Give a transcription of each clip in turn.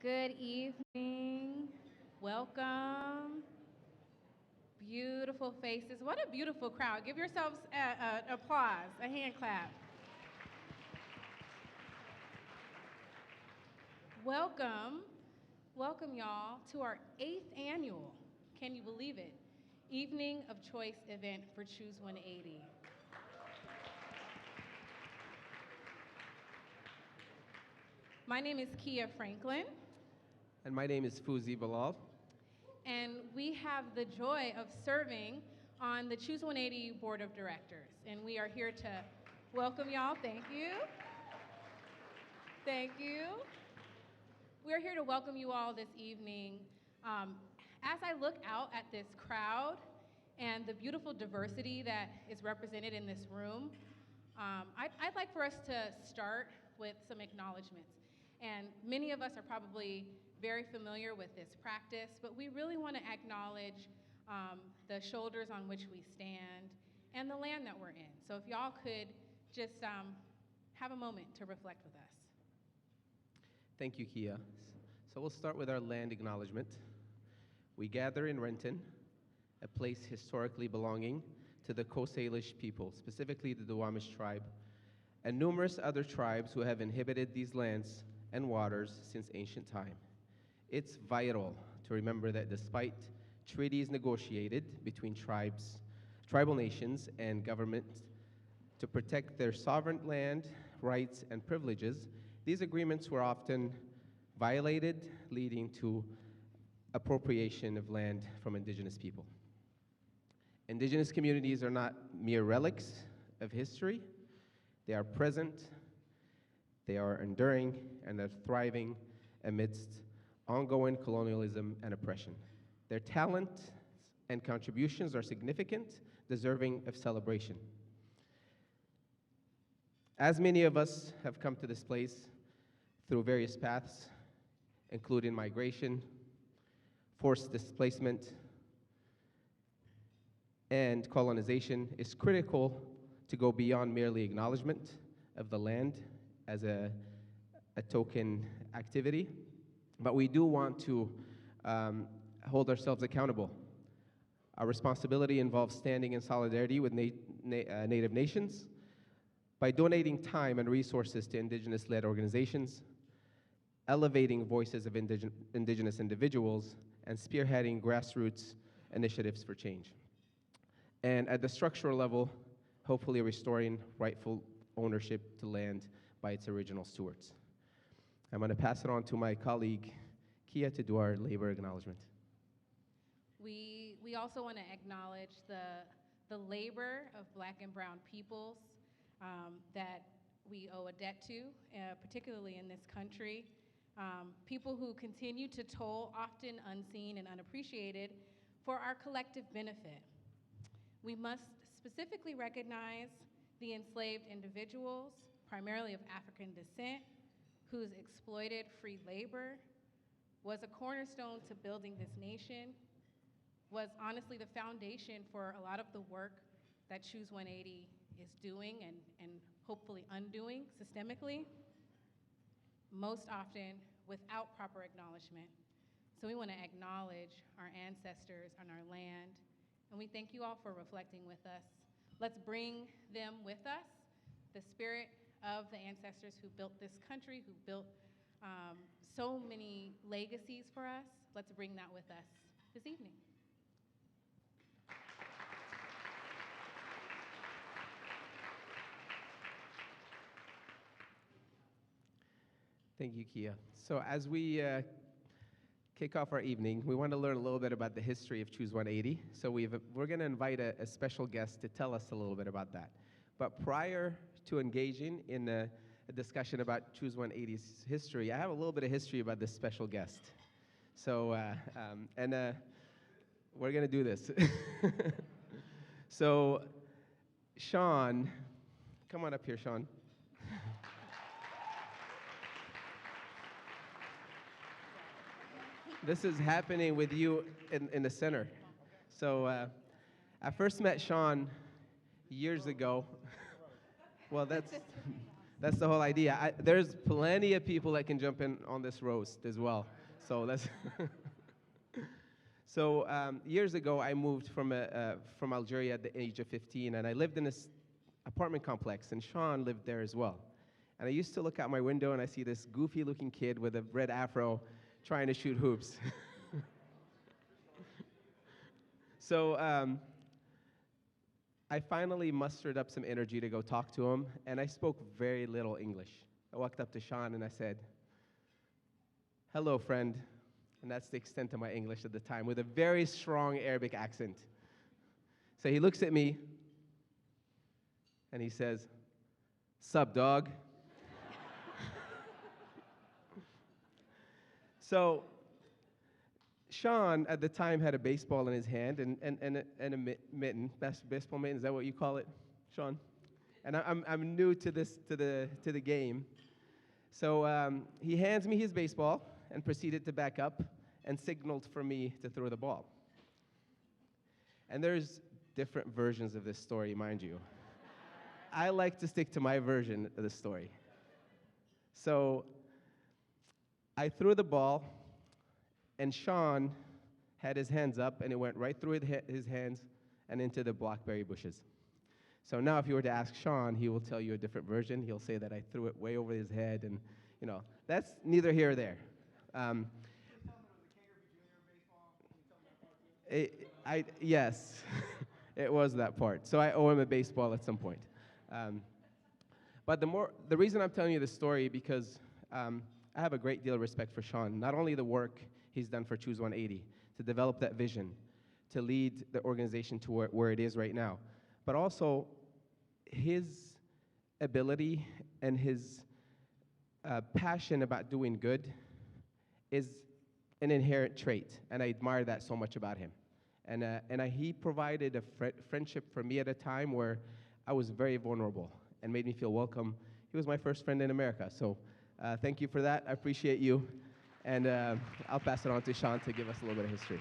Good evening. Welcome. Beautiful faces. What a beautiful crowd. Give yourselves an applause, a hand clap. Welcome. Welcome, y'all, to our 8th annual, can you believe it, Evening of Choice event for Choose 180. My name is Kia Franklin. And my name is Fuzi Bilal. And we have the joy of serving on the Choose 180 Board of Directors. And we are here to welcome y'all. Thank you. Thank you. We're here to welcome you all this evening. As I look out at this crowd and the beautiful diversity that is represented in this room, I'd like for us to start with some acknowledgments. And many of us are probably very familiar with this practice, but we really want to acknowledge the shoulders on which we stand and the land that we're in. So if y'all could just have a moment to reflect with us. Thank you, Kia. So we'll start with our land acknowledgement. We gather in Renton, a place historically belonging to the Coast Salish people, specifically the Duwamish tribe, and numerous other tribes who have inhabited these lands and waters since ancient time. It's vital to remember that despite treaties negotiated between tribal nations and governments to protect their sovereign land, rights, and privileges, these agreements were often violated, leading to appropriation of land from indigenous people. Indigenous communities are not mere relics of history. They are present, they are enduring, and they're thriving amidst ongoing colonialism and oppression. Their talent and contributions are significant, deserving of celebration. As many of us have come to this place through various paths, including migration, forced displacement, and colonization, it's critical to go beyond merely acknowledgement of the land as a token activity, but we do want to hold ourselves accountable. Our responsibility involves standing in solidarity with Native nations by donating time and resources to indigenous-led organizations, elevating voices of indigenous individuals, and spearheading grassroots initiatives for change. And at the structural level, hopefully restoring rightful ownership to land by its original stewards. I'm going to pass it on to my colleague, Kia, to do our labor acknowledgement. We also want to acknowledge the labor of Black and brown peoples that we owe a debt to, particularly in this country. People who continue to toil, often unseen and unappreciated, for our collective benefit. We must specifically recognize the enslaved individuals, primarily of African descent, whose exploited free labor was a cornerstone to building this nation, was honestly the foundation for a lot of the work that Choose 180 is doing and hopefully undoing systemically, most often without proper acknowledgement. So we want to acknowledge our ancestors and our land, and we thank you all for reflecting with us. Let's bring them with us, the spirit of the ancestors who built this country, who built so many legacies for us. Let's bring that with us this evening. Thank you, Kia. So as we kick off our evening, we want to learn a little bit about the history of Choose 180. So we're going to invite a special guest to tell us a little bit about that. But prior to engaging in a discussion about Choose 180's history, I have a little bit of history about this special guest. So, we're going to do this. So, Sean, come on up here, Sean. This is happening with you in the center. So I first met Sean years ago. Well, that's That's the whole idea. There's plenty of people that can jump in on this roast as well. So let's. So years ago, I moved from Algeria at the age of 15, and I lived in this apartment complex, and Sean lived there as well. And I used to look out my window, and I see this goofy-looking kid with a red afro trying to shoot hoops. So I finally mustered up some energy to go talk to him, and I spoke very little English. I walked up to Sean, and I said, "Hello, friend." And that's the extent of my English at the time, with a very strong Arabic accent. So he looks at me, and he says, "Sup, dog?" So Sean, at the time, had a baseball in his hand and a mitten. Baseball mitten, is that what you call it, Sean? And I'm new to the game. So he hands me his baseball and proceeded to back up and signaled for me to throw the ball. And there's different versions of this story, mind you. I like to stick to my version of the story. So I threw the ball, and Sean had his hands up, and it went right through his hands and into the blackberry bushes. So now if you were to ask Sean, he will tell you a different version. He'll say that I threw it way over his head, and, that's neither here or there. Yes, it was that part. So I owe him a baseball at some point. But the reason I'm telling you this story because I have a great deal of respect for Sean. Not only the work he's done for Choose 180 to develop that vision, to lead the organization to where it is right now, but also his ability and his passion about doing good is an inherent trait, and I admire that so much about him. And he provided a friendship for me at a time where I was very vulnerable and made me feel welcome. He was my first friend in America, so thank you for that. I appreciate you, and I'll pass it on to Sean to give us a little bit of history.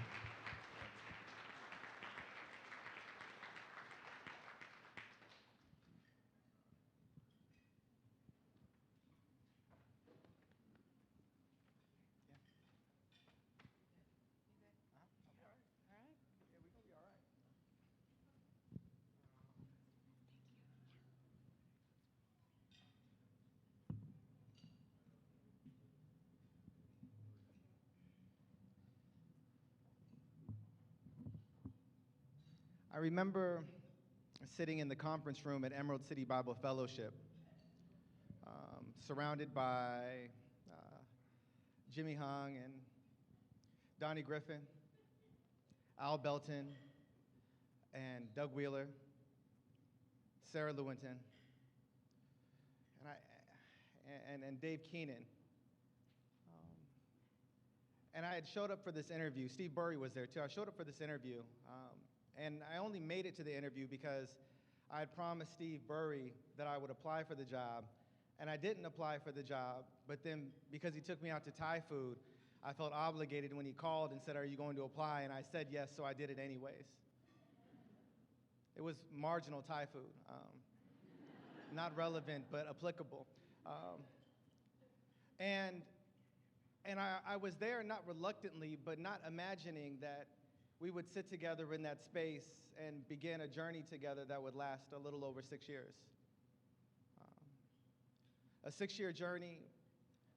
I remember sitting in the conference room at Emerald City Bible Fellowship, surrounded by Jimmy Hung and Donnie Griffin, Al Belton, and Doug Wheeler, Sarah Lewington, and Dave Keenan. And I had showed up for this interview. Steve Burry was there too. I showed up for this interview. And I only made it to the interview because I had promised Steve Burry that I would apply for the job, and I didn't apply for the job, but then because he took me out to Thai food, I felt obligated when he called and said, "Are you going to apply?" And I said yes, so I did it anyways. It was marginal Thai food, not relevant, but applicable. And I was there not reluctantly, but not imagining that we would sit together in that space and begin a journey together that would last a little over 6 years. A 6-year journey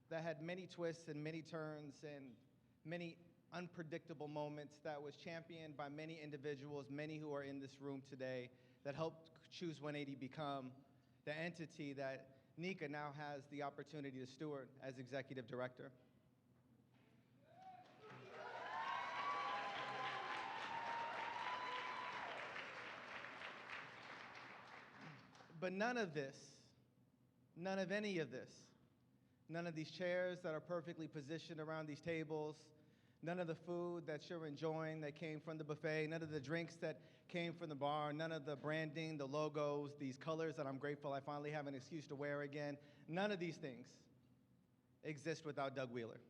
that had many twists and many turns and many unpredictable moments, that was championed by many individuals, many who are in this room today, that helped Choose 180 become the entity that Nika now has the opportunity to steward as executive director. But none of this, none of any of this, none of these chairs that are perfectly positioned around these tables, none of the food that you're enjoying that came from the buffet, none of the drinks that came from the bar, none of the branding, the logos, these colors that I'm grateful I finally have an excuse to wear again, none of these things exist without Doug Wheeler.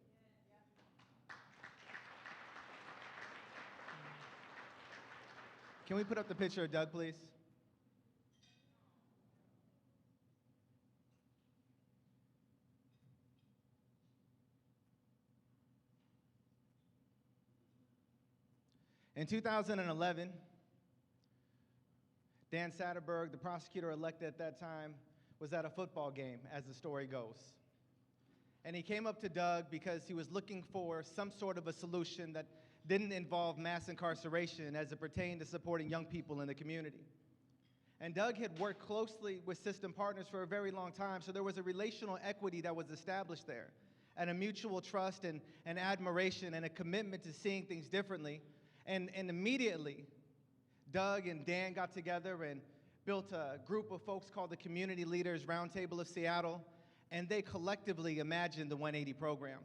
Can we put up the picture of Doug, please? In 2011, Dan Satterberg, the prosecutor elected at that time, was at a football game, as the story goes. And he came up to Doug because he was looking for some sort of a solution that didn't involve mass incarceration as it pertained to supporting young people in the community. And Doug had worked closely with system partners for a very long time, so there was a relational equity that was established there, and a mutual trust and admiration and a commitment to seeing things differently. And immediately, Doug and Dan got together and built a group of folks called the Community Leaders Roundtable of Seattle, and they collectively imagined the 180 program.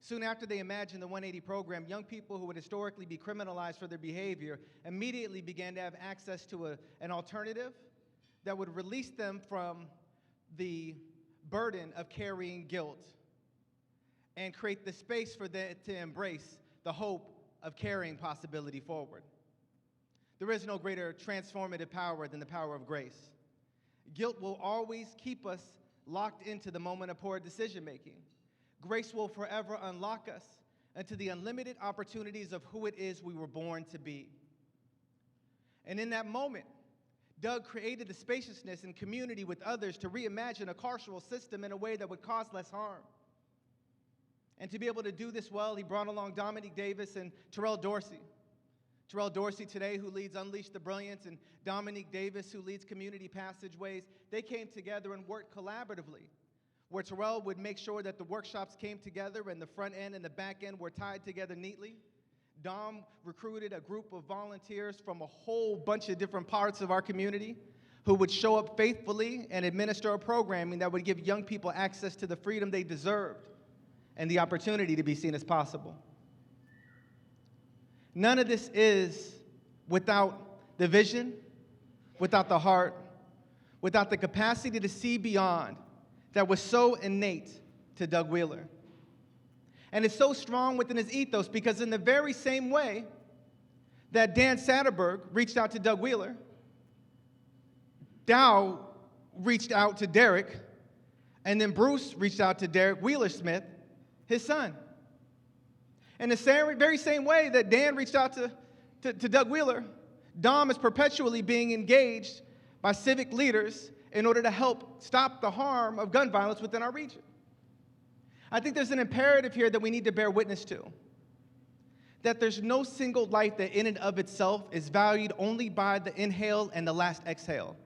Soon after they imagined the 180 program, young people who would historically be criminalized for their behavior immediately began to have access to an alternative that would release them from the burden of carrying guilt and create the space for them to embrace the hope of carrying possibility forward. There is no greater transformative power than the power of grace. Guilt will always keep us locked into the moment of poor decision making. Grace will forever unlock us into the unlimited opportunities of who it is we were born to be. And in that moment, Doug created the spaciousness and community with others to reimagine a carceral system in a way that would cause less harm. And to be able to do this well, he brought along Dominique Davis and Terrell Dorsey. Terrell Dorsey today, who leads Unleash the Brilliance, and Dominique Davis, who leads Community Passageways. They came together and worked collaboratively, where Terrell would make sure that the workshops came together and the front end and the back end were tied together neatly. Dom recruited a group of volunteers from a whole bunch of different parts of our community who would show up faithfully and administer a programming that would give young people access to the freedom they deserved and the opportunity to be seen as possible. None of this is without the vision, without the heart, without the capacity to see beyond that was so innate to Doug Wheeler. And it's so strong within his ethos because in the very same way that Dan Satterberg reached out to Doug Wheeler, Dow reached out to Derek, and then Bruce reached out to Derek Wheeler-Smith, his son. In the very same way that Dan reached out to Doug Wheeler, Dom is perpetually being engaged by civic leaders in order to help stop the harm of gun violence within our region. I think there's an imperative here that we need to bear witness to, that there's no single life that in and of itself is valued only by the inhale and the last exhale.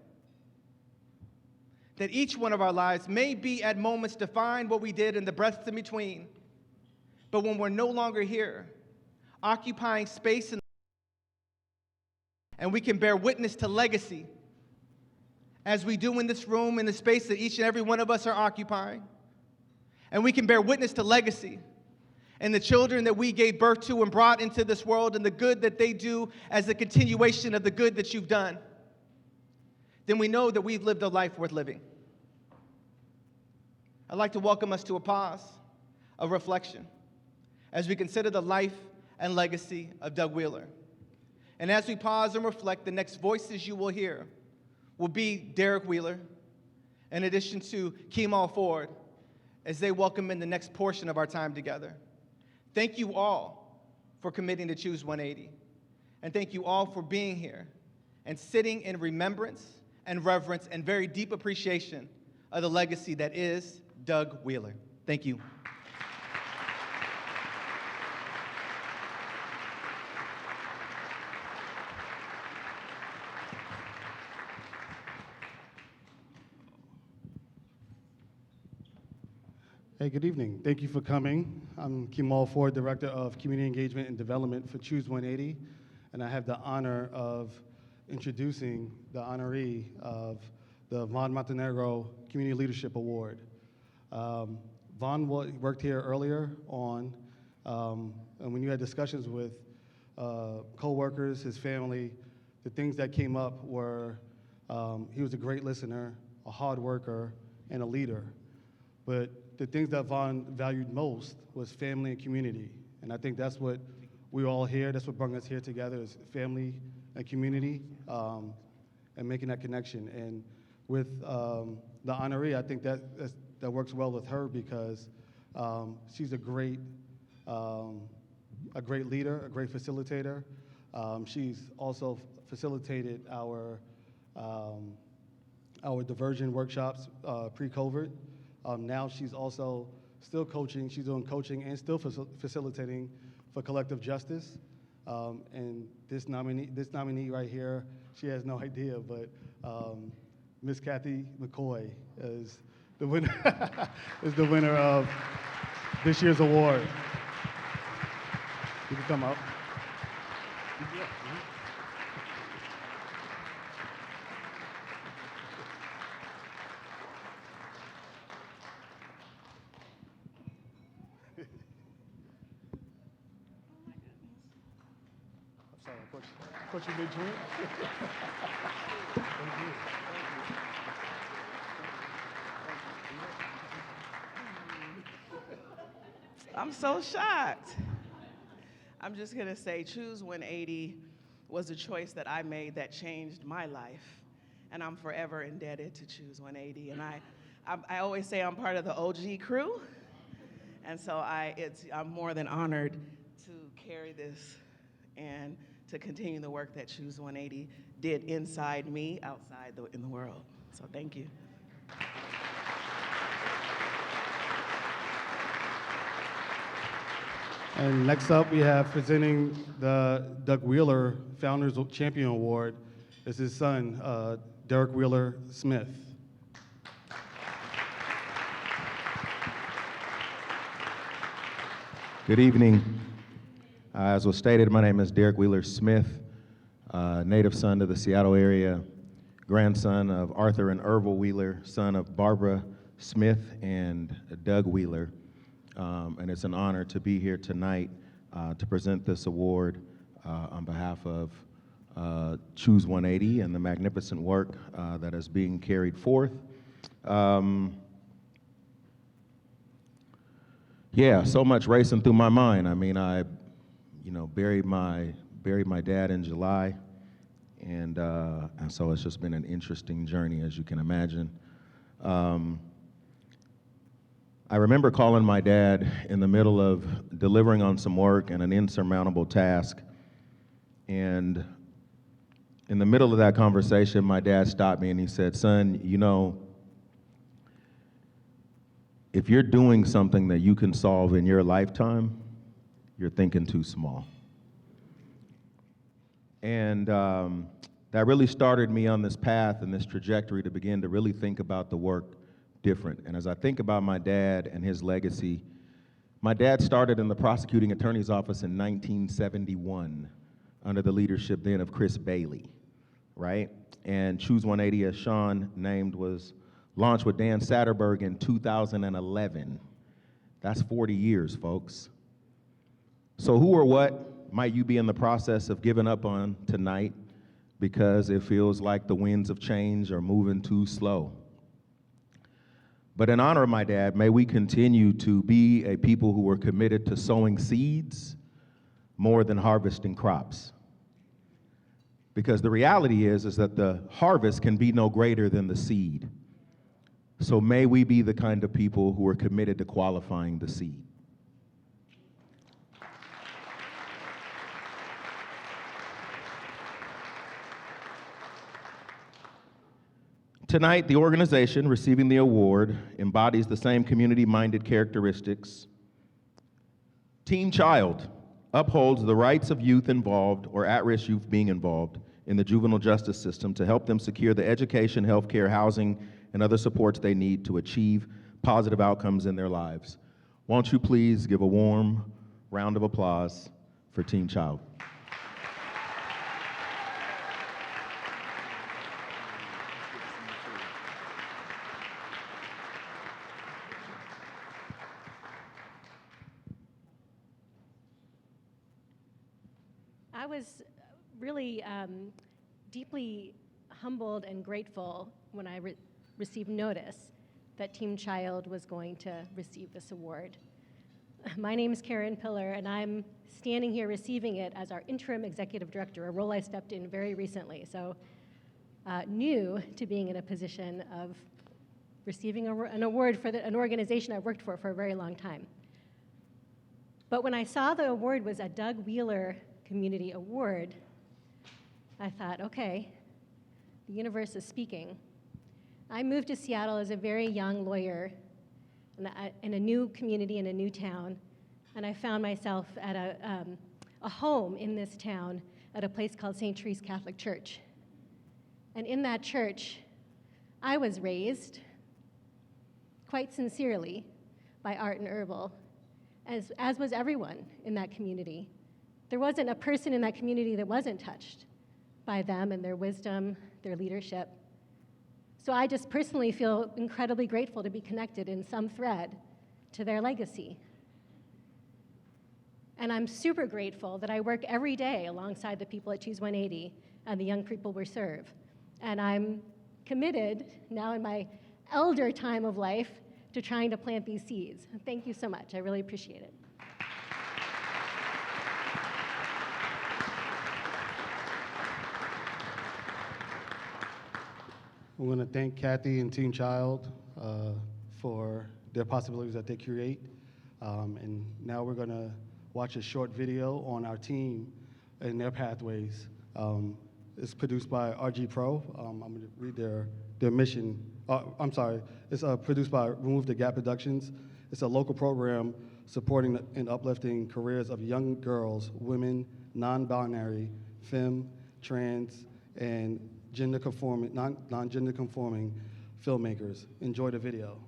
That each one of our lives may be at moments defined what we did in the breaths in between, but when we're no longer here, occupying space and we can bear witness to legacy as we do in this room, in the space that each and every one of us are occupying. And we can bear witness to legacy and the children that we gave birth to and brought into this world and the good that they do as a continuation of the good that you've done. Then we know that we've lived a life worth living. I'd like to welcome us to a pause, a reflection, as we consider the life and legacy of Doug Wheeler. And as we pause and reflect, the next voices you will hear will be Derek Wheeler, in addition to Kemal Ford, as they welcome in the next portion of our time together. Thank you all for committing to Choose 180. And thank you all for being here and sitting in remembrance and reverence and very deep appreciation of the legacy that is Doug Wheeler. Thank you. Hey, good evening. Thank you for coming. I'm Kemal Ford, Director of Community Engagement and Development for Choose 180, and I have the honor of introducing the honoree of the Von Montenegro Community Leadership Award. Von worked here earlier on, and when you had discussions with co-workers, his family, the things that came up were he was a great listener, a hard worker, and a leader. But the things that Von valued most was family and community. And I think that's what we're all here, that's what brought us here together, is family and community, and making that connection. And with the honoree, I think that works well with her because she's a great a great leader, a great facilitator. She's also facilitated our diversion workshops pre-COVID. Now she's also still coaching. She's doing coaching and still facilitating for collective justice. And this nominee right here, she has no idea, but Miss Kathy McCoy is the winner is the winner of this year's award. You can come up. I'm sorry, I put you mid-drink. I'm so shocked. I'm just going to say Choose 180 was a choice that I made that changed my life. And I'm forever indebted to Choose 180. And I always say I'm part of the OG crew. And so I'm more than honored to carry this and to continue the work that Choose 180 did inside me, outside in the world. So thank you. And next up, we have presenting the Doug Wheeler Founders Champion Award. It's his son, Derek Wheeler Smith. Good evening. As was stated, my name is Derek Wheeler Smith, native son of the Seattle area, grandson of Arthur and Ervil Wheeler, son of Barbara Smith and Doug Wheeler. And it's an honor to be here tonight to present this award on behalf of Choose 180 and the magnificent work that is being carried forth. Yeah, so much racing through my mind. I mean, I buried my dad in July, and so it's just been an interesting journey, as you can imagine. I remember calling my dad in the middle of delivering on some work and an insurmountable task, and in the middle of that conversation, my dad stopped me and he said, "Son, if you're doing something that you can solve in your lifetime, you're thinking too small." And that really started me on this path and this trajectory to begin to really think about the work different. And as I think about my dad and his legacy, my dad started in the prosecuting attorney's office in 1971 under the leadership then of Chris Bailey, right? And Choose 180, as Sean named, was launched with Dan Satterberg in 2011. That's 40 years, folks. So who or what might you be in the process of giving up on tonight because it feels like the winds of change are moving too slow? But in honor of my dad, may we continue to be a people who are committed to sowing seeds more than harvesting crops. Because the reality is that the harvest can be no greater than the seed. So may we be the kind of people who are committed to qualifying the seed. Tonight, the organization receiving the award embodies the same community-minded characteristics. Team Child upholds the rights of youth involved or at-risk youth being involved in the juvenile justice system to help them secure the education, healthcare, housing, and other supports they need to achieve positive outcomes in their lives. Won't you please give a warm round of applause for Team Child? I was really deeply humbled and grateful when I received notice that Team Child was going to receive this award. My name is Karen Pillar, and I'm standing here receiving it as our interim executive director, a role I stepped in very recently. So new to being in a position of receiving an award for an organization I've worked for a very long time. But when I saw the award was a Doug Wheeler Community Award, I thought, okay, the universe is speaking. I moved to Seattle as a very young lawyer in a new community, in a new town, and I found myself at a home in this town at a place called St. Therese Catholic Church. And in that church, I was raised, quite sincerely, by Art and Herbal, as was everyone in that community. There wasn't a person in that community that wasn't touched by them and their wisdom, their leadership. So I just personally feel incredibly grateful to be connected in some thread to their legacy. And I'm super grateful that I work every day alongside the people at Choose 180 and the young people we serve. And I'm committed, now in my elder time of life, to trying to plant these seeds. Thank you so much. I really appreciate it. I want to thank Kathy and Team Child for their possibilities that they create. And now we're going to watch a short video on our team and their pathways. It's produced by RG Pro. I'm going to read their mission. It's produced by Remove the Gap Productions. It's a local program supporting and uplifting careers of young girls, women, non-binary, femme, trans, and non-gender conforming filmmakers. Enjoy the video.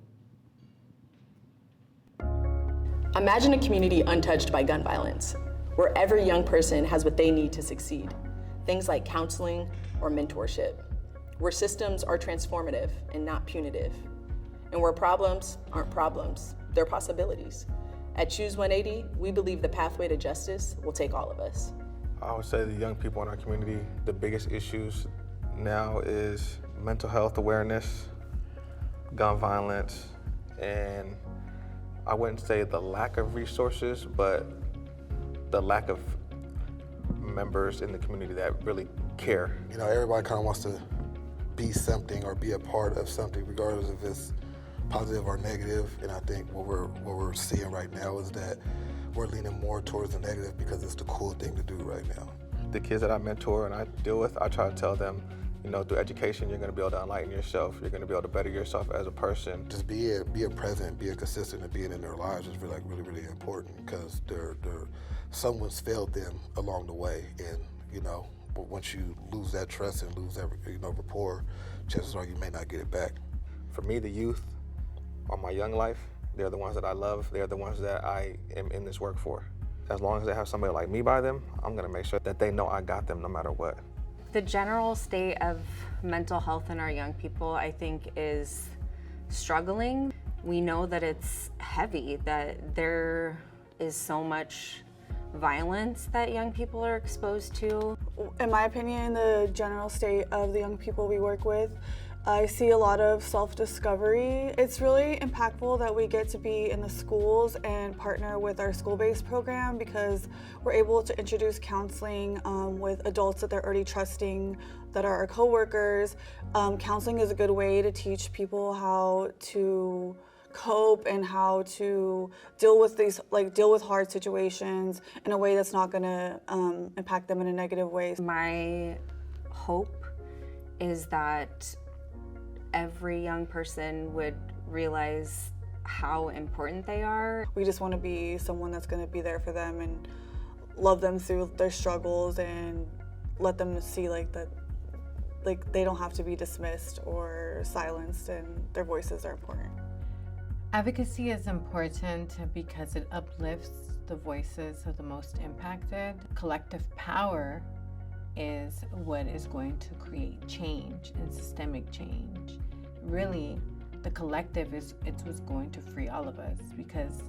Imagine a community untouched by gun violence, where every young person has what they need to succeed. Things like counseling or mentorship, where systems are transformative and not punitive, and where problems aren't problems, they're possibilities. At Choose 180, we believe the pathway to justice will take all of us. I would say the young people in our community, the biggest issues now is mental health awareness, gun violence, and I wouldn't say the lack of resources, but the lack of members in the community that really care. You know, everybody kind of wants to be something or be a part of something, regardless if it's positive or negative. And I think what we're seeing right now is that we're leaning more towards the negative because it's the cool thing to do right now. The kids that I mentor and I deal with, I try to tell them, you know, through education, you're going to be able to enlighten yourself. You're going to be able to better yourself as a person. Just be a present, be a consistent, and being in their lives is really, really important because someone's failed them along the way. And, you know, but once you lose that trust and lose that, rapport, chances are you may not get it back. For me, the youth are my young life. They're the ones that I love. They're the ones that I am in this work for. As long as they have somebody like me by them, I'm going to make sure that they know I got them no matter what. The general state of mental health in our young people, I think, is struggling. We know that it's heavy, that there is so much violence that young people are exposed to. In my opinion, the general state of the young people we work with, I see a lot of self-discovery. It's really impactful that we get to be in the schools and partner with our school-based program because we're able to introduce counseling with adults that they're already trusting, that are our coworkers. Counseling is a good way to teach people how to cope and how to deal with hard situations in a way that's not gonna impact them in a negative way. My hope is that every young person would realize how important they are. We just want to be someone that's going to be there for them and love them through their struggles and let them see that they don't have to be dismissed or silenced and their voices are important. Advocacy is important because it uplifts the voices of the most impacted. Collective power is what is going to create change and systemic change. Really, the collective it's what's going to free all of us because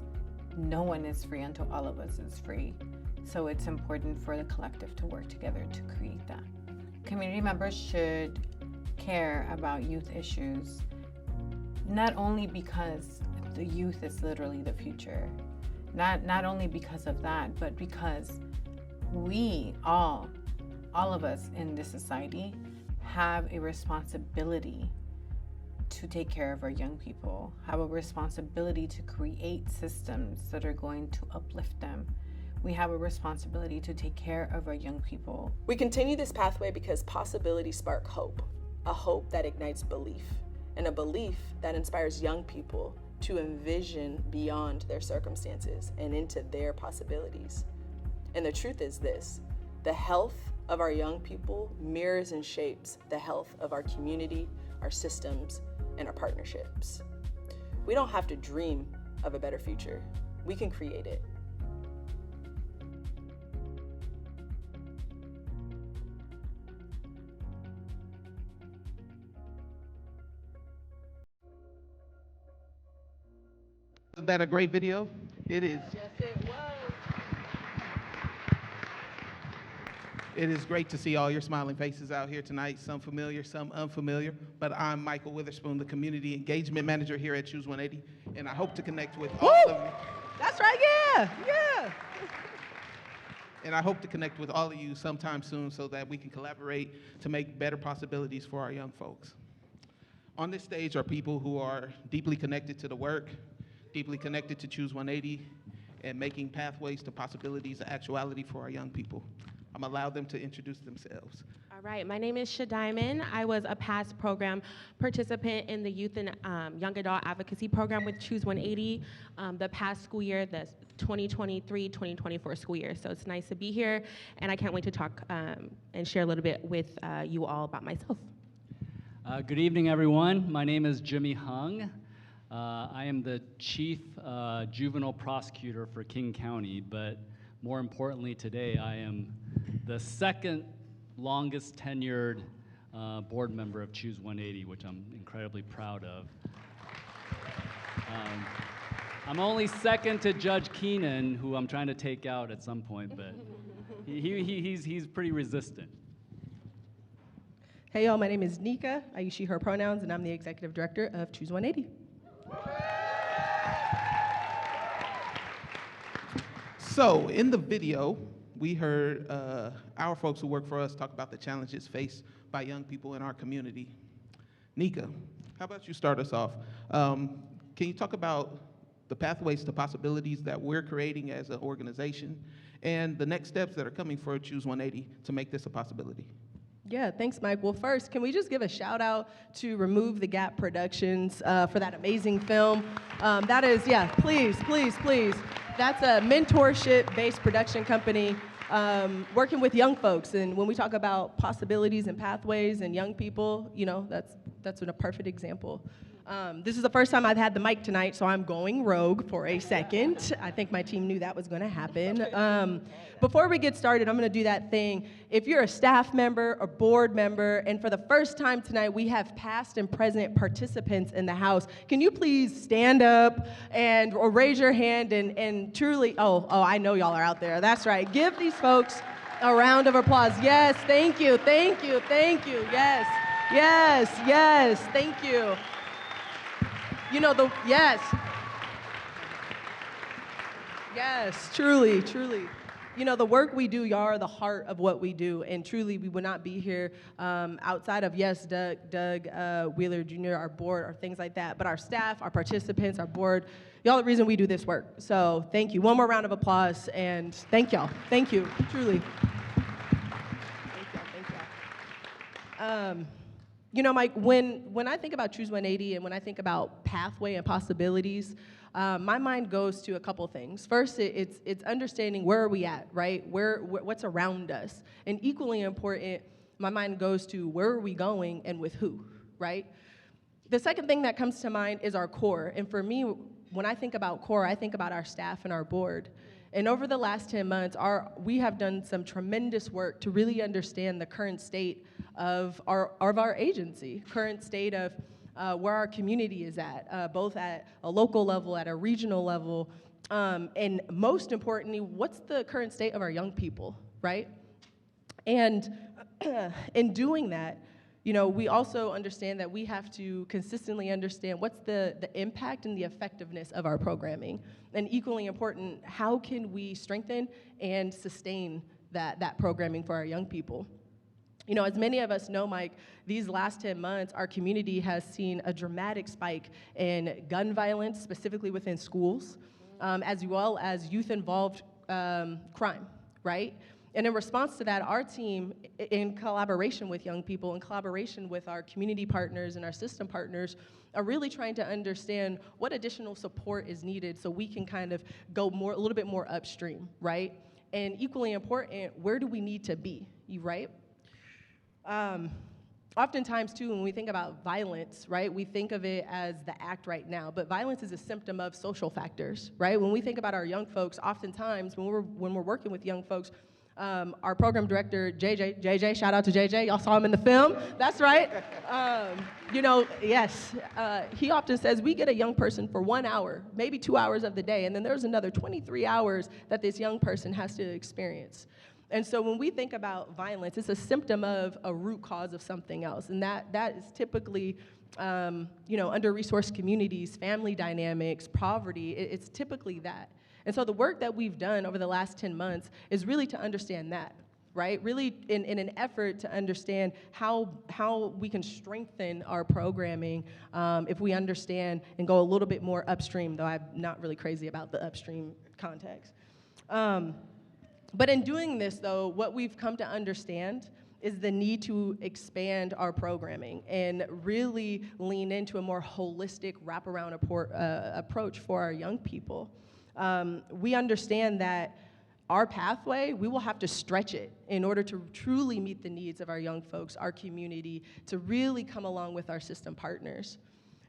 no one is free until all of us is free. So it's important for the collective to work together to create that. Community members should care about youth issues, not only because the youth is literally the future, not only because of that, but because we all of us in this society have a responsibility to take care of our young people, have a responsibility to create systems that are going to uplift them. We have a responsibility to take care of our young people. We continue this pathway because possibilities spark hope, a hope that ignites belief, and a belief that inspires young people to envision beyond their circumstances and into their possibilities. And the truth is this: the health of our young people mirrors and shapes the health of our community, our systems, and our partnerships. We don't have to dream of a better future. We can create it. Isn't that a great video? It is. Yes, it was. It is great to see all your smiling faces out here tonight, some familiar, some unfamiliar, but I'm Michael Witherspoon, the Community Engagement Manager here at Choose 180, and I hope to connect with all of you. That's right, yeah. And I hope to connect with all of you sometime soon so that we can collaborate to make better possibilities for our young folks. On this stage are people who are deeply connected to the work, deeply connected to Choose 180, and making pathways to possibilities a actuality for our young people. I'm gonna allow them to introduce themselves. All right, my name is Sha Diamond. I was a past program participant in the Youth and Young Adult Advocacy Program with Choose 180 the past school year, the 2023-2024 school year. So it's nice to be here, and I can't wait to talk and share a little bit with you all about myself. Good evening, everyone. My name is Jimmy Hung. I am the Chief Juvenile Prosecutor for King County, but more importantly today, I am the second longest tenured board member of Choose 180, which I'm incredibly proud of. I'm only second to Judge Keenan, who I'm trying to take out at some point, but he's pretty resistant. Hey y'all, my name is Nika. I use she, her pronouns, and I'm the Executive Director of Choose 180. So in the video, we heard our folks who work for us talk about the challenges faced by young people in our community. Nika, how about you start us off? Can you talk about the pathways to possibilities that we're creating as an organization and the next steps that are coming for Choose 180 to make this a possibility? Yeah, thanks, Mike. Well, first, can we just give a shout out to Remove the Gap Productions for that amazing film? That is, yeah, please. That's a mentorship-based production company working with young folks. And when we talk about possibilities and pathways and young people, you know, that's a perfect example. This is the first time I've had the mic tonight, so I'm going rogue for a second. I think my team knew that was going to happen. Before we get started, I'm going to do that thing. If you're a staff member or board member, and for the first time tonight, we have past and present participants in the house, can you please stand up or raise your hand and truly, I know y'all are out there. That's right. Give these folks a round of applause. Yes, thank you. Yes, thank you. You know, yes, truly. You know, the work we do, y'all are the heart of what we do, and truly we would not be here outside of, yes, Doug Wheeler Jr., our board, or things like that, but our staff, our participants, our board, y'all are the reason we do this work. So thank you. One more round of applause, and thank y'all. Thank you, truly. Thank y'all. You know, Mike, when I think about Choose 180 and when I think about pathway and possibilities, my mind goes to a couple things. First, it's understanding where are we at, right? What's around us? And equally important, my mind goes to where are we going and with who, right? The second thing that comes to mind is our core. And for me, when I think about core, I think about our staff and our board. And over the last 10 months, we have done some tremendous work to really understand the current state of our agency, current state of where our community is at, both at a local level, at a regional level, and most importantly, what's the current state of our young people, right? And in doing that, you know, we also understand that we have to consistently understand what's the impact and the effectiveness of our programming. And equally important, how can we strengthen and sustain that programming for our young people? As many of us know, Mike, these last 10 months, our community has seen a dramatic spike in gun violence, specifically within schools, as well as youth-involved crime, right? And in response to that, our team, in collaboration with young people, in collaboration with our community partners and our system partners, are really trying to understand what additional support is needed so we can kind of go a little bit more upstream, right? And equally important, where do we need to be, right? Oftentimes, too, when we think about violence, right, we think of it as the act right now, but violence is a symptom of social factors, right? When we think about our young folks, oftentimes when we're working with young folks, our program director, JJ, shout out to JJ, y'all saw him in the film, that's right. Yes, he often says we get a young person for 1 hour, maybe 2 hours of the day, and then there's another 23 hours that this young person has to experience. And so when we think about violence, it's a symptom of a root cause of something else. And that is typically, under-resourced communities, family dynamics, poverty, it's typically that. And so the work that we've done over the last 10 months is really to understand that, right? Really in an effort to understand how we can strengthen our programming if we understand and go a little bit more upstream, though I'm not really crazy about the upstream context. But in doing this, though, what we've come to understand is the need to expand our programming and really lean into a more holistic wraparound approach for our young people. We understand that our pathway, we will have to stretch it in order to truly meet the needs of our young folks, our community, to really come along with our system partners.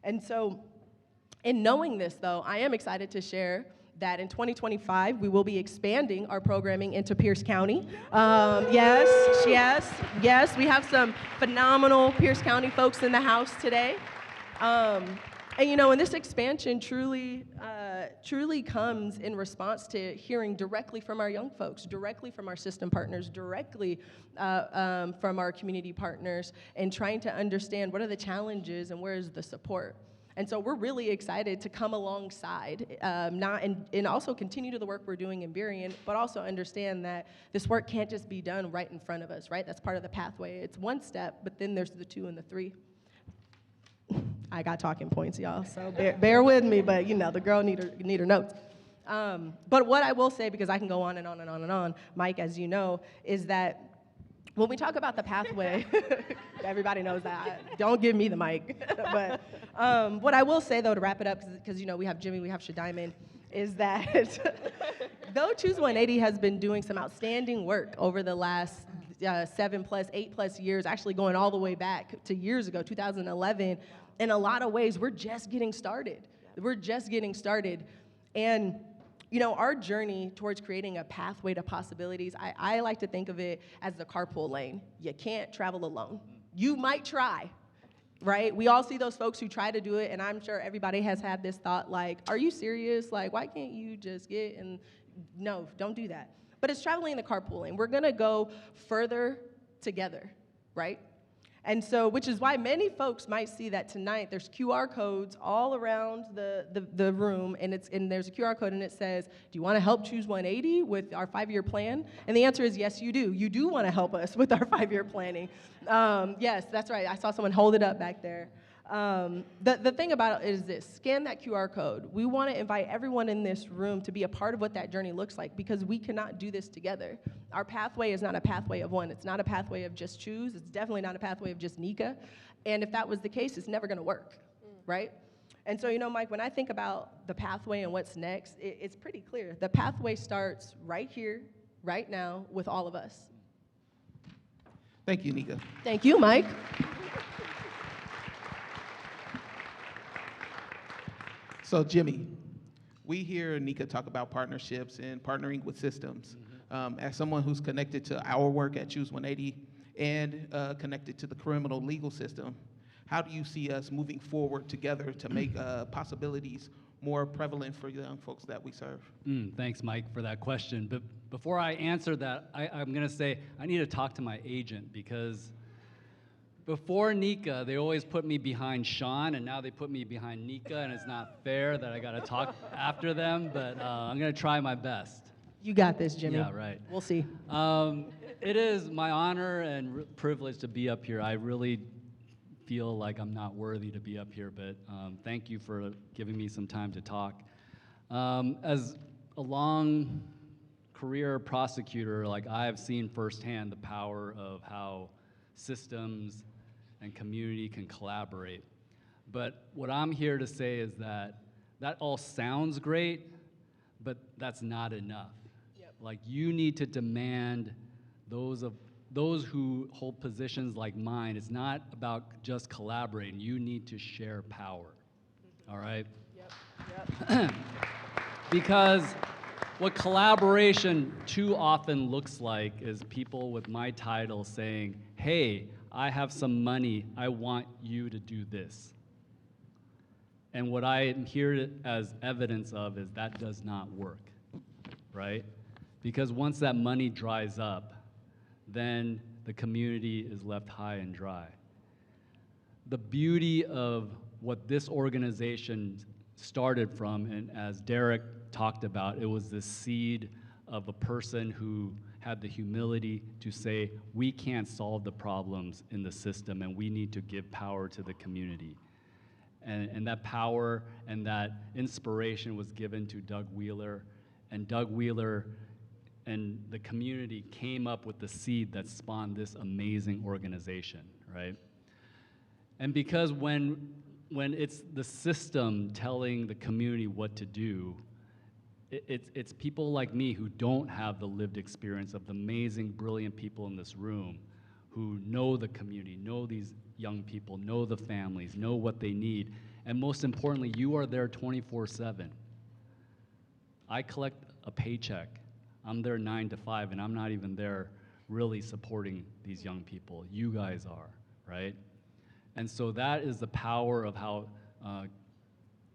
And so in knowing this, though, I am excited to share that in 2025, we will be expanding our programming into Pierce County. Yes, we have some phenomenal Pierce County folks in the house today. And this expansion truly comes in response to hearing directly from our young folks, directly from our system partners, directly from our community partners, and trying to understand what are the challenges and where is the support. And so we're really excited to come alongside, and also continue to the work we're doing in Burien, but also understand that this work can't just be done right in front of us, right? That's part of the pathway. It's one step, but then there's the 2 and the 3. I got talking points, y'all, so bear with me, but the girl need her notes. But what I will say, because I can go on and on and on and on, Mike, as you know, is that when we talk about the pathway, everybody knows that. Don't give me the mic. But what I will say, though, to wrap it up, because we have Jimmy, we have Shadiman, is that though Choose 180 has been doing some outstanding work over the last 8+ years, actually going all the way back to years ago, 2011, in a lot of ways, we're just getting started. We're just getting started. And our journey towards creating a pathway to possibilities, I like to think of it as the carpool lane. You can't travel alone. You might try, right? We all see those folks who try to do it, and I'm sure everybody has had this thought like, are you serious? Like, why can't you just get and no, don't do that. But it's traveling in the carpool lane. We're gonna go further together, right? And so, which is why many folks might see that tonight there's QR codes all around the room, and there's a QR code and it says, do you want to help Choose 180 with our 5-year plan? And the answer is yes, you do. You do want to help us with our 5-year planning. Yes, that's right. I saw someone hold it up back there. The thing about it is this, scan that QR code. We want to invite everyone in this room to be a part of what that journey looks like, because we cannot do this together. Our pathway is not a pathway of one. It's not a pathway of just Choose. It's definitely not a pathway of just Nika. And if that was the case, it's never going to work, right? And so, Mike, when I think about the pathway and what's next, it's pretty clear. The pathway starts right here, right now, with all of us. Thank you, Nika. Thank you, Mike. So, Jimmy, we hear Nika talk about partnerships and partnering with systems. As someone who's connected to our work at Choose 180 and connected to the criminal legal system, how do you see us moving forward together to make possibilities more prevalent for young folks that we serve? Thanks, Mike, for that question. But before I answer that, I'm going to say I need to talk to my agent, because before Nika, they always put me behind Sean, and now they put me behind Nika, and it's not fair that I got to talk after them, but I'm going to try my best. You got this, Jimmy. Yeah, right. We'll see. It is my honor and privilege to be up here. I really feel like I'm not worthy to be up here, but thank you for giving me some time to talk. As a long career prosecutor, like I've seen firsthand the power of how systems and community can collaborate. But what I'm here to say is that all sounds great, but that's not enough. Like you need to demand those who hold positions like mine. It's not about just collaborating. You need to share power. All right? Yep. Because what collaboration too often looks like is people with my title saying, hey, I have some money, I want you to do this. And what I am here as evidence of is that does not work, right? Because once that money dries up, then the community is left high and dry. The beauty of what this organization started from, and as Derek talked about, it was the seed of a person who had the humility to say, we can't solve the problems in the system and we need to give power to the community. And that power and that inspiration was given to Doug Wheeler, and Doug Wheeler and the community came up with the seed that spawned this amazing organization, right? And because when it's the system telling the community what to do, it's people like me who don't have the lived experience of the amazing, brilliant people in this room who know the community, know these young people, know the families, know what they need. And most importantly, you are there 24/7. I collect a paycheck. I'm there 9 to 5, and I'm not even there really supporting these young people. You guys are, right? And so that is the power of how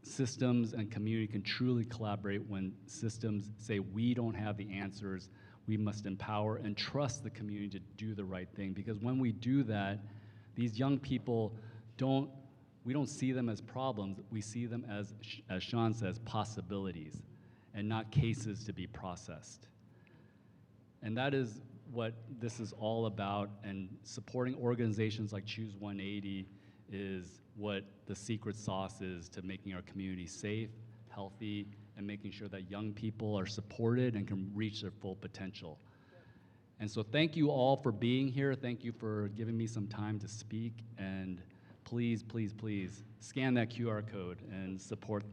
systems and community can truly collaborate when systems say we don't have the answers, we must empower and trust the community to do the right thing. Because when we do that, these young people we don't see them as problems, we see them as Sean says, possibilities and not cases to be processed. And that is what this is all about, and supporting organizations like Choose 180 is what the secret sauce is to making our community safe, healthy, and making sure that young people are supported and can reach their full potential. And so thank you all for being here. Thank you for giving me some time to speak, and please, please, please scan that QR code and support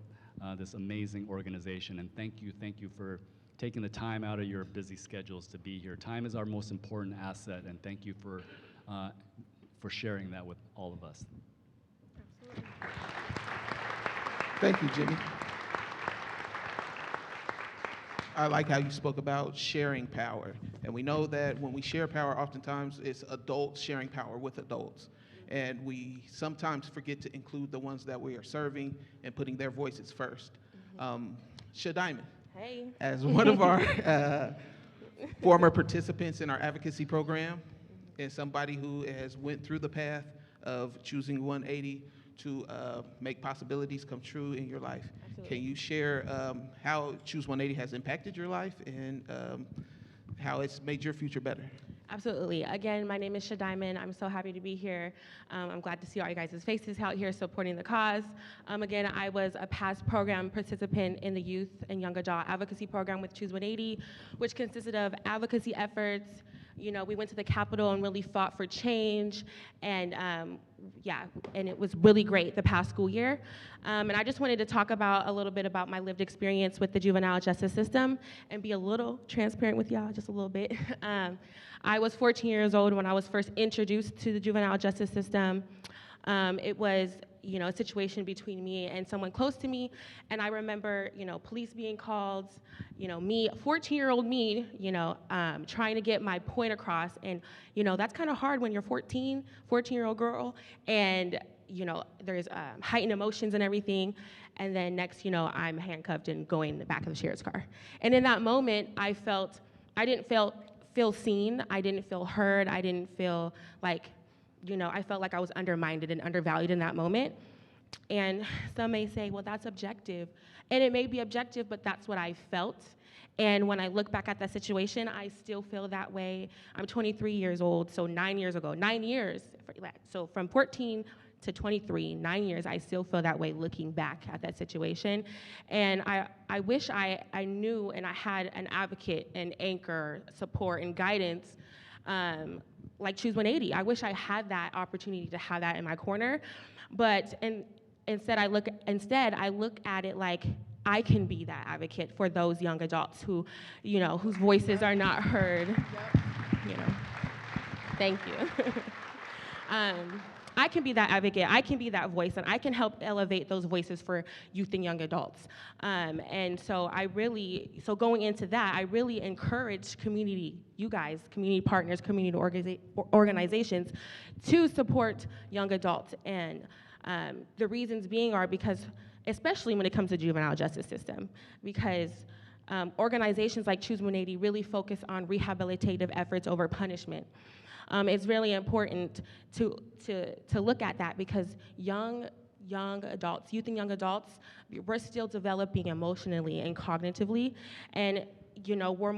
this amazing organization. And thank you for taking the time out of your busy schedules to be here. Time is our most important asset, and thank you for sharing that with all of us. Absolutely. Thank you, Jimmy. I like how you spoke about sharing power. And we know that when we share power, oftentimes it's adults sharing power with adults. And we sometimes forget to include the ones that we are serving and putting their voices first. Sha Diamond. Hey. As one of our former participants in our advocacy program, and somebody who has went through the path of choosing 180 to make possibilities come true in your life. Absolutely. Can you share how Choose 180 has impacted your life and how it's made your future better? Absolutely. Again, my name is Sha Diamond. I'm so happy to be here. I'm glad to see all you guys' faces out here supporting the cause. Again, I was a past program participant in the Youth and Young Adult Advocacy Program with Choose 180, which consisted of advocacy efforts. You know, we went to the Capitol and really fought for change, and and it was really great the past school year. And I just wanted to talk a little bit about my lived experience with the juvenile justice system and be a little transparent with y'all, just a little bit. I was 14 years old when I was first introduced to the juvenile justice system. It was, a situation between me and someone close to me, and I remember, police being called, me, 14-year-old me, trying to get my point across, and, that's kind of hard when you're 14-year-old girl, and, there's heightened emotions and everything, and then next, I'm handcuffed and going in the back of the sheriff's car. And in that moment, I didn't feel seen, I didn't feel heard, I didn't feel like, I felt like I was undermined and undervalued in that moment. And some may say, well, that's objective. And it may be objective, but that's what I felt. And when I look back at that situation, I still feel that way. I'm 23 years old, so 9 years ago, 9 years. So from 14 to 23, 9 years, I still feel that way looking back at that situation. And I wish I knew and I had an advocate and anchor, support, and guidance like Choose 180. I wish I had that opportunity to have that in my corner. But instead, I look at it like I can be that advocate for those young adults who, whose voices are not heard. Thank you. I can be that advocate, I can be that voice, and I can help elevate those voices for youth and young adults. And so going into that, I really encourage you guys, community partners, community organizations to support young adults. And the reasons being are because, especially when it comes to juvenile justice system, because organizations like Choose 180 really focus on rehabilitative efforts over punishment. It's really important to look at that because young adults, youth and young adults, we're still developing emotionally and cognitively, and we're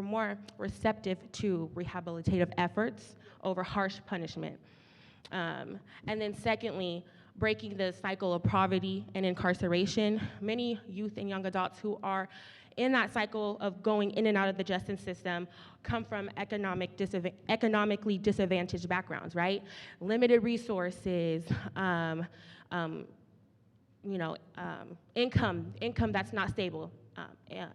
more receptive to rehabilitative efforts over harsh punishment. And then secondly, breaking the cycle of poverty and incarceration. Many youth and young adults who are in that cycle of going in and out of the justice system come from economically disadvantaged backgrounds, right? Limited resources, income that's not stable,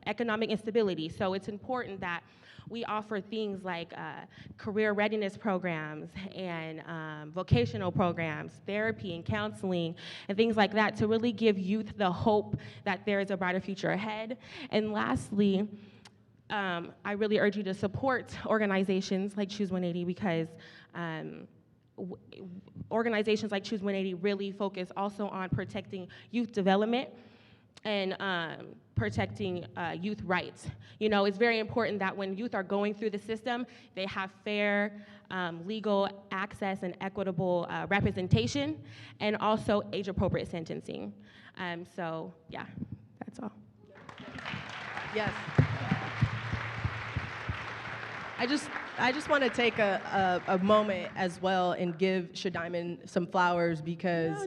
economic instability. So it's important that we offer things like career readiness programs and vocational programs, therapy and counseling, and things like that to really give youth the hope that there is a brighter future ahead. And lastly, I really urge you to support organizations like Choose 180 because organizations like Choose 180 really focus also on protecting youth development and protecting youth rights. It's very important that when youth are going through the system, they have fair legal access and equitable representation, and also age-appropriate sentencing. So, yeah, that's all. Yes. I just want to take a moment as well and give Shadiman some flowers because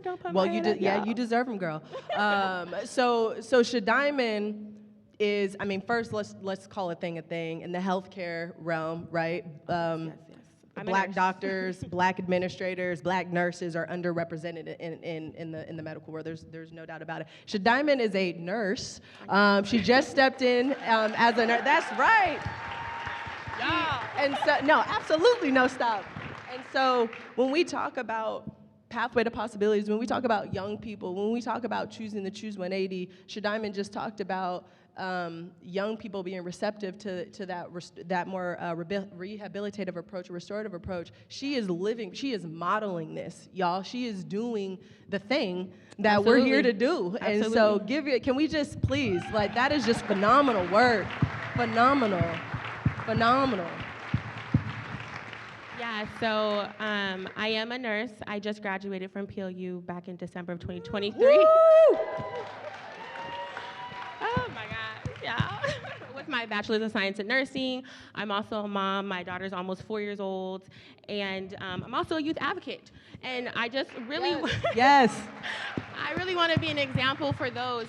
you deserve them, girl. So Shadiman is, first let's call a thing in the healthcare realm, right? Yes. Black doctors, Black administrators, Black nurses are underrepresented in the medical world. There's no doubt about it. Shadiman is a nurse. She just stepped in as a nurse. That's right. Yeah. And so, no, absolutely no stop. And so when we talk about pathway to possibilities, when we talk about young people, when we talk about choosing the Choose 180, Shadiman just talked about young people being receptive to that more rehabilitative approach, restorative approach. She is modeling this, y'all. She is doing the thing that Absolutely. We're here to do. Absolutely. And so can we just please, that is just phenomenal work. Phenomenal. Yeah, so I am a nurse. I just graduated from PLU back in December of 2023. Woo! Oh my God, yeah. With my bachelor's of science in nursing. I'm also a mom. My daughter's almost 4 years old. And I'm also a youth advocate. And I just really, yes. I really want to be an example for those,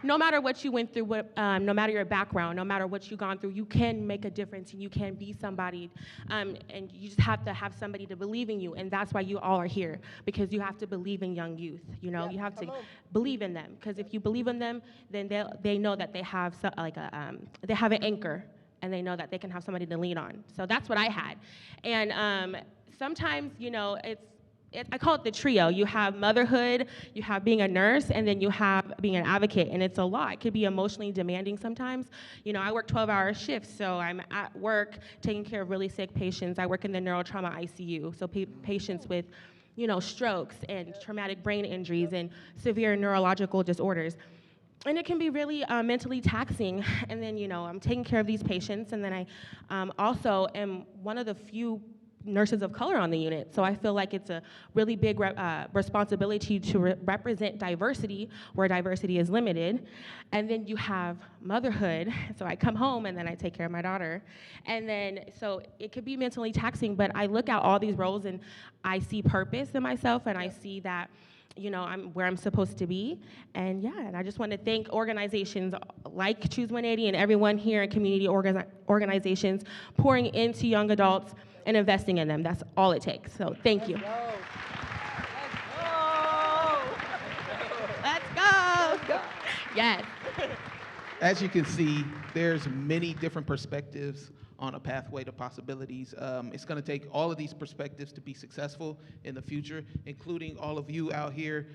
no matter what you went through, no matter your background, no matter what you've gone through, you can make a difference and you can be somebody. And you just have to have somebody to believe in you. And that's why you all are here, because you have to believe in young youth. You have to believe in them, because if you believe in them, then they know that they have they have an anchor, and they know that they can have somebody to lean on. So that's what I had. And sometimes, I call it the trio. You have motherhood, you have being a nurse, and then you have being an advocate, and it's a lot. It could be emotionally demanding sometimes. I work 12-hour shifts, so I'm at work taking care of really sick patients. I work in the neurotrauma ICU, so patients with, strokes and traumatic brain injuries and severe neurological disorders. And it can be really mentally taxing. And then, I'm taking care of these patients, and then I also am one of the few nurses of color on the unit. So I feel like it's a really big responsibility to represent diversity where diversity is limited. And then you have motherhood. So I come home and then I take care of my daughter. And then, so it could be mentally taxing, but I look at all these roles and I see purpose in myself, and I see that, you know, I'm where I'm supposed to be. And yeah, and I just want to thank organizations like Choose 180 and everyone here in community organizations pouring into young adults and investing in them. That's all it takes. So thank you. Let's go. Yes. As you can see, there's many different perspectives on a pathway to possibilities. It's going to take all of these perspectives to be successful in the future, including all of you out here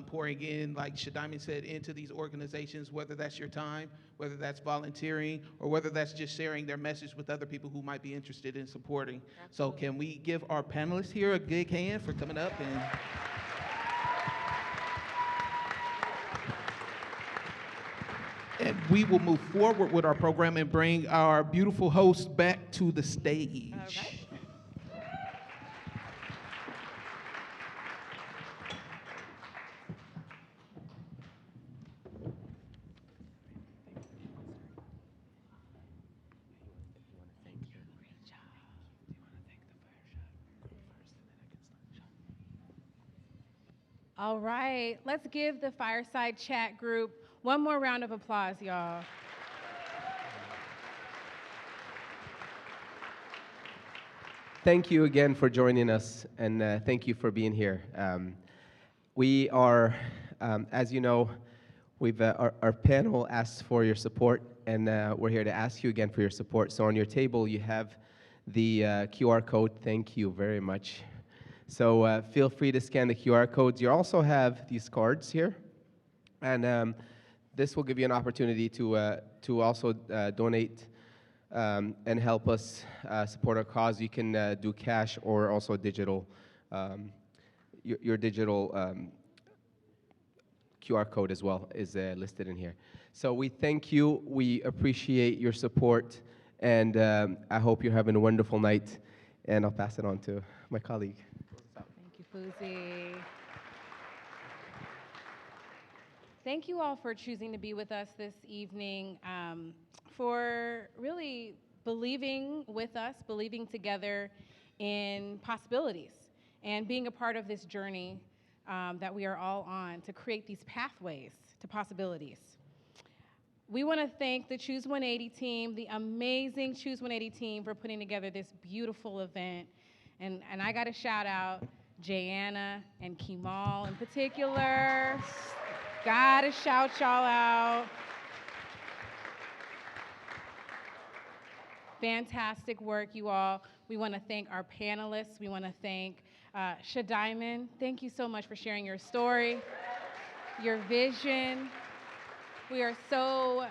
pouring in, like Shadiman said, into these organizations, whether that's your time, whether that's volunteering, or whether that's just sharing their message with other people who might be interested in supporting. So can we give our panelists here a big hand for coming up and... And we will move forward with our program and bring our beautiful host back to the stage. All right, let's give the Fireside Chat group one more round of applause, y'all. Thank you again for joining us, and thank you for being here. We are, as you know, our panel asks for your support, and we're here to ask you again for your support. So on your table, you have the QR code. Thank you very much. So feel free to scan the QR codes. You also have these cards here, and this will give you an opportunity to also donate and help us support our cause. You can do cash or also digital, your digital QR code as well is listed in here. So we thank you, we appreciate your support, and I hope you're having a wonderful night, and I'll pass it on to my colleague. Thank you, Fuzi. Thank you all for choosing to be with us this evening, for really believing with us, believing together in possibilities, and being a part of this journey that we are all on to create these pathways to possibilities. We want to thank the Choose 180 team, the amazing Choose 180 team, for putting together this beautiful event. And I got to shout out Jayanna and Kemal in particular. Gotta shout y'all out. Fantastic work, you all. We want to thank our panelists. We want to thank Shadiman. Thank you so much for sharing your story, your vision. We are so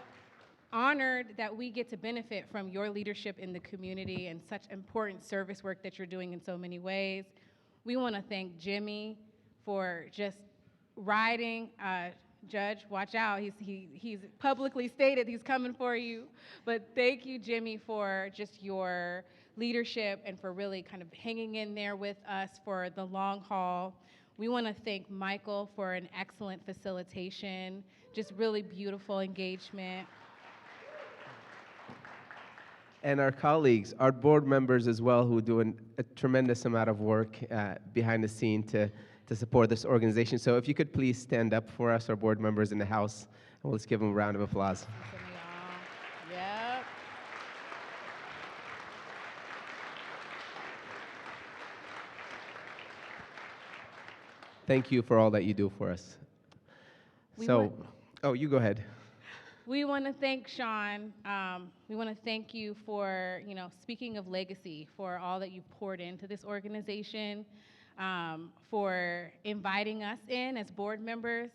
honored that we get to benefit from your leadership in the community and such important service work that you're doing in so many ways. We want to thank Jimmy for just riding. Judge, watch out. He's publicly stated he's coming for you. But thank you, Jimmy, for just your leadership and for really kind of hanging in there with us for the long haul. We want to thank Michael for an excellent facilitation, just really beautiful engagement. And our colleagues, our board members as well, who do a tremendous amount of work behind the scene to support this organization. So if you could please stand up for us, our board members in the house, and let's give them a round of applause. Yep. Thank you for all that you do for us. Oh, you go ahead. We want to thank Sean. We want to thank you for, speaking of legacy, for all that you've poured into this organization, for inviting us in as board members.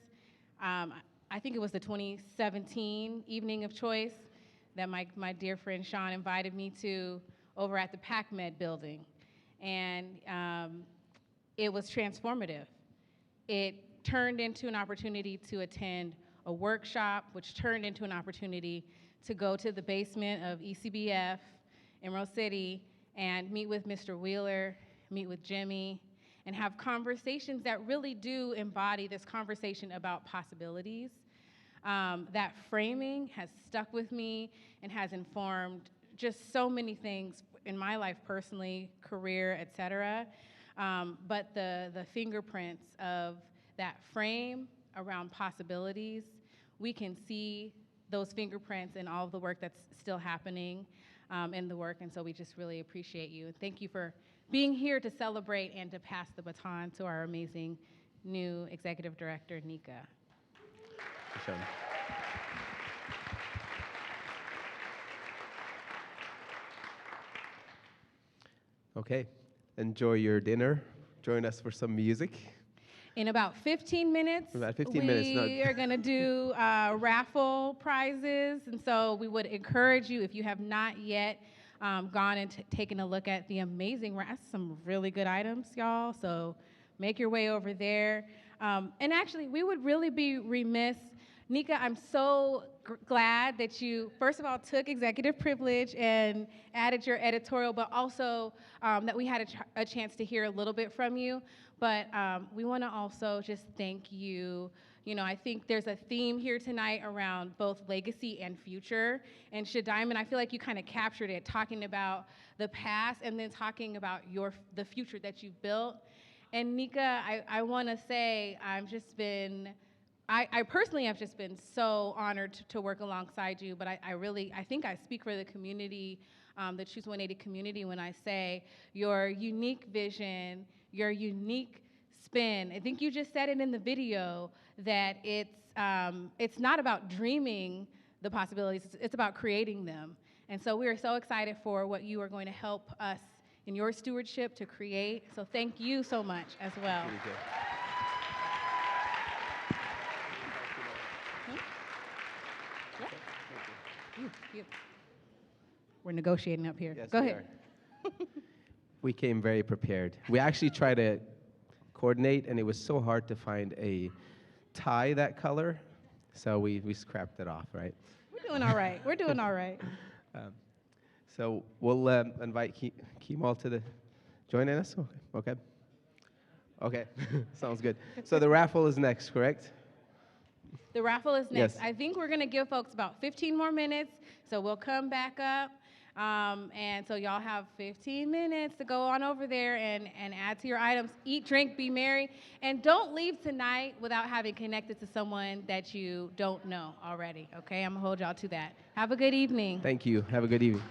I think it was the 2017 Evening of Choice that my dear friend Sean invited me to over at the PacMed building. And it was transformative. It turned into an opportunity to attend a workshop, which turned into an opportunity to go to the basement of ECBF, Emerald City, and meet with Mr. Wheeler, meet with Jimmy, and have conversations that really do embody this conversation about possibilities. That framing has stuck with me and has informed just so many things in my life personally, career, et cetera. But the fingerprints of that frame around possibilities, we can see those fingerprints in all of the work that's still happening in the work, and so we just really appreciate you. Thank you for being here to celebrate and to pass the baton to our amazing new executive director, Nika. Sure. Okay, enjoy your dinner. Join us for some music. In about 15 minutes, About 15 minutes, no. we are going to do raffle prizes. And so we would encourage you, if you have not yet gone and taken a look at the amazing, some really good items, y'all. So make your way over there. And actually, we would really be remiss. Nika, I'm so glad that you, first of all, took executive privilege and added your editorial, but also that we had a chance to hear a little bit from you. But we want to also just thank you. You know, I think there's a theme here tonight around both legacy and future. And Shadiman, I feel like you kind of captured it, talking about the past and then talking about the future that you've built. And Nika, I want to say I personally have just been so honored to work alongside you, but I think I speak for the community, the Choose 180 community, when I say your unique vision, your unique spin. I think you just said it in the video that it's not about dreaming the possibilities, it's about creating them. And so we are so excited for what you are going to help us in your stewardship to create. So thank you so much as well. We're negotiating up here. Yes, Go we ahead. We came very prepared. We actually tried to coordinate, and it was so hard to find a tie that color, so we scrapped it off, right? We're doing all right. We're doing all right. So we'll invite Kemal to join us. Okay. Okay. Sounds good. So the raffle is next, correct? The raffle is next. Yes. I think we're going to give folks about 15 more minutes, so we'll come back up. And so y'all have 15 minutes to go on over there and add to your items. Eat, drink, be merry. And don't leave tonight without having connected to someone that you don't know already, okay? I'm going to hold y'all to that. Have a good evening. Thank you. Have a good evening.